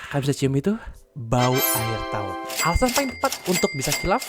Kakak bisa cium itu bau akhir tahun. Alasan paling tepat untuk bisa khilaf,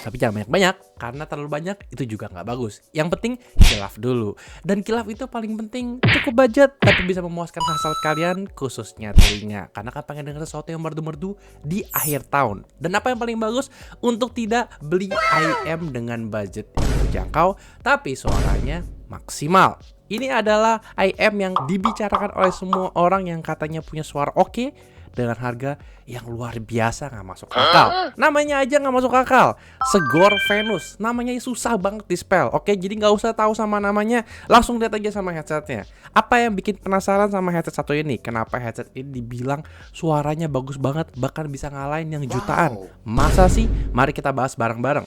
tapi jangan banyak-banyak, karena terlalu banyak itu juga nggak bagus. Yang penting khilaf dulu. Dan khilaf itu paling penting cukup budget, tapi bisa memuaskan hasrat kalian, khususnya telinga. Karena kan pengen denger sesuatu yang merdu-merdu di akhir tahun. Dan apa yang paling bagus? Untuk tidak beli IM dengan budget yang terjangkau, tapi suaranya maksimal. Ini adalah IM yang dibicarakan oleh semua orang yang katanya punya suara oke, dengan harga yang luar biasa, nggak masuk akal. Namanya aja nggak masuk akal. Segor Venus, namanya susah banget di spell. Oke, jadi nggak usah tahu sama namanya, langsung lihat aja sama headsetnya. Apa yang bikin penasaran sama headset satu ini? Kenapa headset ini dibilang suaranya bagus banget, bahkan bisa ngalahin yang jutaan? Masa sih? Mari kita bahas bareng-bareng.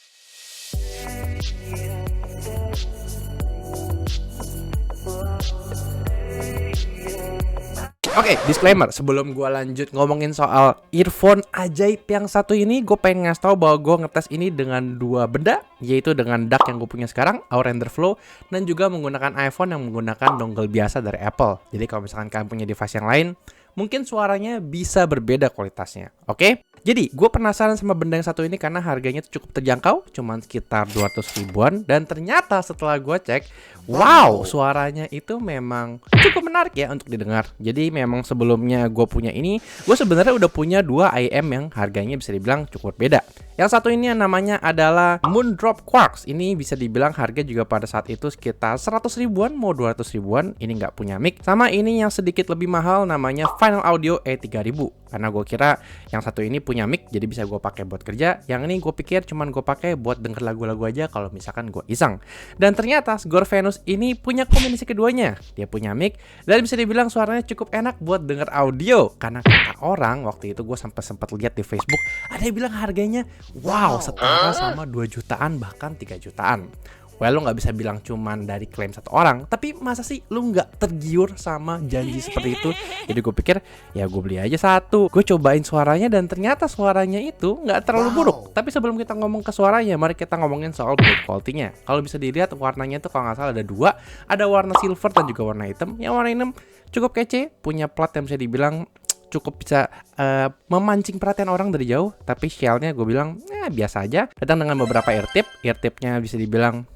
Oke, disclaimer, sebelum gue lanjut ngomongin soal earphone ajaib yang satu ini, gue pengen ngasih tau bahwa gue ngetes ini dengan dua benda, yaitu dengan DAC yang gue punya sekarang, Aurender Flow, dan juga menggunakan iPhone yang menggunakan dongle biasa dari Apple. Jadi kalau misalkan kalian punya device yang lain, mungkin suaranya bisa berbeda kualitasnya. Oke? Jadi, gue penasaran sama benda yang satu ini karena harganya cukup terjangkau, cuman sekitar 200 ribuan. Dan ternyata setelah gue cek, wow, suaranya itu memang cukup menarik ya untuk didengar. Jadi memang sebelumnya gue punya ini, gue sebenarnya udah punya dua IM yang harganya bisa dibilang cukup beda. Yang satu ini namanya adalah Moondrop Quartz. Ini bisa dibilang harga juga pada saat itu sekitar 100 ribuan, mau 200 ribuan. Ini nggak punya mic. Sama ini yang sedikit lebih mahal namanya Final Audio E3000. Karena gue kira yang satu ini punya mic, jadi bisa gue pakai buat kerja. Yang ini gue pikir cuman gue pakai buat denger lagu-lagu aja kalau misalkan gue iseng. Dan ternyata Segor Venus ini punya kombinasi keduanya. Dia punya mic dan bisa dibilang suaranya cukup enak buat denger audio. Karena kata orang, waktu itu gue sempat lihat di Facebook, ada yang bilang harganya wow, setara sama 2 jutaan bahkan 3 jutaan. Well, lo nggak bisa bilang cuman dari klaim satu orang, tapi masa sih lo nggak tergiur sama janji seperti itu? Jadi gue pikir, ya gue beli aja satu. Gue cobain suaranya dan ternyata suaranya itu nggak terlalu buruk. Tapi sebelum kita ngomong ke suaranya, mari kita ngomongin soal build quality-nya. Kalau bisa dilihat warnanya itu kalau nggak salah ada dua, ada warna silver dan juga warna hitam. Yang warna hitam cukup kece, punya plat yang bisa dibilang cukup bisa memancing perhatian orang dari jauh. Tapi shellnya gue bilang biasa aja. Datang dengan beberapa eartipnya bisa dibilang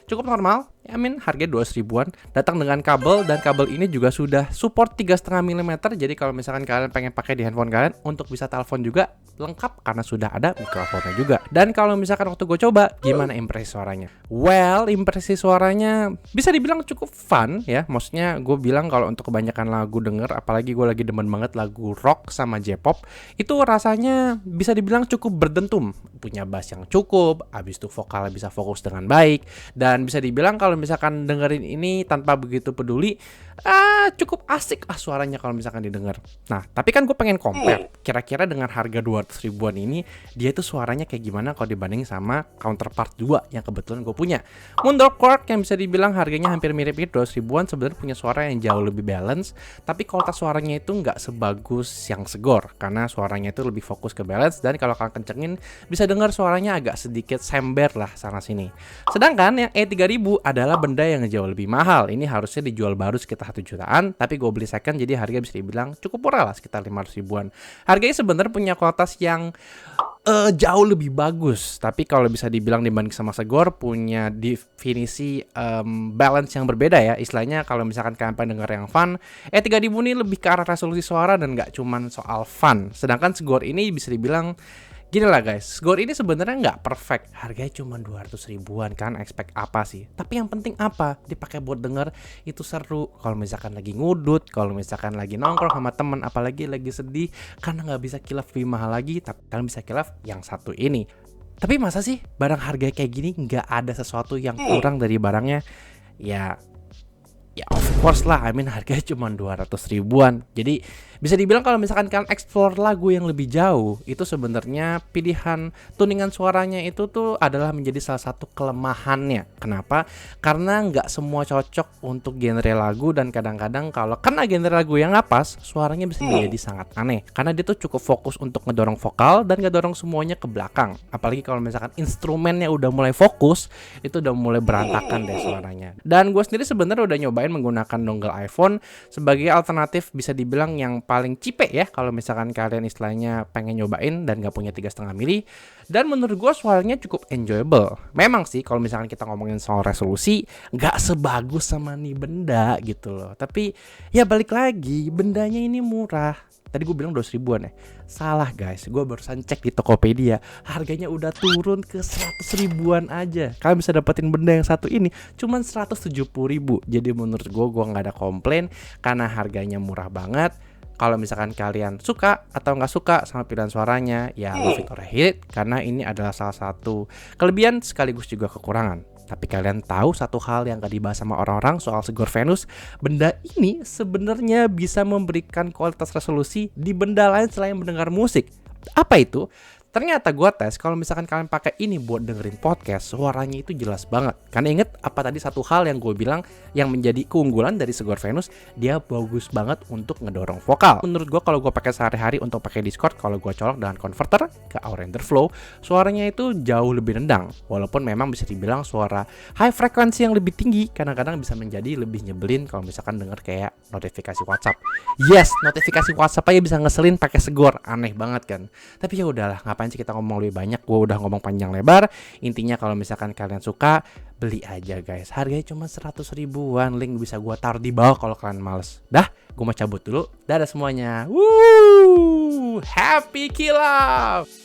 cukup normal, ya harga 200 ribuan. Datang dengan kabel, dan kabel ini juga sudah support 3,5 mm. Jadi kalau misalkan kalian pengen pakai di handphone kalian untuk bisa telepon juga lengkap karena sudah ada mikrofonnya juga. Dan kalau misalkan waktu gue coba, gimana impresi suaranya? Well, impresi suaranya bisa dibilang cukup fun ya. Maksudnya gue bilang kalau untuk kebanyakan lagu denger, apalagi gue lagi demen banget lagu rock sama J-pop, itu rasanya bisa dibilang cukup berdentum. Punya bass yang cukup, habis itu vokalnya bisa fokus dengan baik. Dan bisa dibilang kalau misalkan dengerin ini tanpa begitu peduli, cukup asik suaranya kalau misalkan didengar. Nah, tapi kan gue pengen compare kira-kira dengan harga 200 ribuan ini, dia itu suaranya kayak gimana kalau dibanding sama counterpart 2 yang kebetulan gue punya. Moondrop Quartz yang bisa dibilang harganya hampir mirip-mirip 200 ribuan, sebenarnya punya suara yang jauh lebih balance, tapi kualitas suaranya itu nggak sebagus yang Segor karena suaranya itu lebih fokus ke balance, dan kalau kalian kencengin bisa dengar suaranya agak sedikit sember lah sana sini. Sedangkan yang E3000 adalah benda yang jauh lebih mahal. Ini harusnya dijual baru sekitar 1 jutaan, tapi gue beli second jadi harga bisa dibilang cukup murah lah, sekitar 500 ribuan. Harganya sebenarnya punya kualitas yang jauh lebih bagus, tapi kalau bisa dibilang dibanding sama Segor punya definisi balance yang berbeda ya. Istilahnya kalau misalkan kalian pengen denger yang fun, E3000 ini lebih ke arah resolusi suara dan nggak cuman soal fun. Sedangkan Segor ini bisa dibilang gini lah guys, Segor ini sebenarnya nggak perfect, harganya cuma 200 ribuan, kan expect apa sih? Tapi yang penting apa? Dipakai buat denger itu seru. Kalau misalkan lagi ngudut, kalau misalkan lagi nongkrong sama temen, apalagi lagi sedih, karena nggak bisa kilaf lebih mahal lagi, tapi kalian bisa kilaf yang satu ini. Tapi masa sih barang harga kayak gini nggak ada sesuatu yang kurang dari barangnya? Ya of course lah, harganya cuma 200 ribuan. Jadi bisa dibilang kalau misalkan kalian explore lagu yang lebih jauh, itu sebenarnya pilihan tuningan suaranya itu tuh adalah menjadi salah satu kelemahannya. Kenapa? Karena nggak semua cocok untuk genre lagu, dan kadang-kadang kalau kena genre lagu yang nggak pas, suaranya bisa jadi sangat aneh. Karena dia tuh cukup fokus untuk ngedorong vokal dan ngedorong semuanya ke belakang. Apalagi kalau misalkan instrumennya udah mulai fokus, itu udah mulai berantakan deh suaranya. Dan gue sendiri sebenarnya udah nyobain menggunakan dongle iPhone sebagai alternatif bisa dibilang yang paling cheap ya kalau misalkan kalian istilahnya pengen nyobain dan gak punya 3,5 mili. Dan menurut gue suaranya cukup enjoyable. Memang sih kalau misalkan kita ngomongin soal resolusi gak sebagus sama nih benda gitu loh. Tapi ya balik lagi, bendanya ini murah. Tadi gue bilang 200 ribuan ya. Salah guys, gue barusan cek di Tokopedia, harganya udah turun ke 100 ribuan aja. Kalian bisa dapetin benda yang satu ini cuman 170 ribu. Jadi menurut gue gak ada komplain karena harganya murah banget. Kalau misalkan kalian suka atau nggak suka sama pilihan suaranya, ya love it or hate it, karena ini adalah salah satu kelebihan sekaligus juga kekurangan. Tapi kalian tahu satu hal yang gak dibahas sama orang-orang soal Segor Venus, benda ini sebenarnya bisa memberikan kualitas resolusi di benda lain selain mendengar musik. Apa itu? Ternyata gue tes kalau misalkan kalian pakai ini buat dengerin podcast, suaranya itu jelas banget. Karena inget apa tadi satu hal yang gue bilang yang menjadi keunggulan dari Segor Venus, dia bagus banget untuk ngedorong vokal. Menurut gue kalau gue pakai sehari-hari untuk pakai Discord, kalau gue colok dengan converter ke Aurender Flow, suaranya itu jauh lebih rendang. Walaupun memang bisa dibilang suara high frekuensi yang lebih tinggi, kadang-kadang bisa menjadi lebih nyebelin kalau misalkan denger kayak notifikasi WhatsApp. Yes, notifikasi WhatsApp aja bisa ngeselin pakai Segor, aneh banget kan. Tapi ya udahlah, ngapain sih kita ngomong lebih banyak, gue udah ngomong panjang lebar. Intinya kalau misalkan kalian suka, beli aja guys, harganya cuma 100 ribuan. Link bisa gue taruh di bawah kalau kalian males. Dah, gue mau cabut dulu. Dadah semuanya. Woo, happy kill off.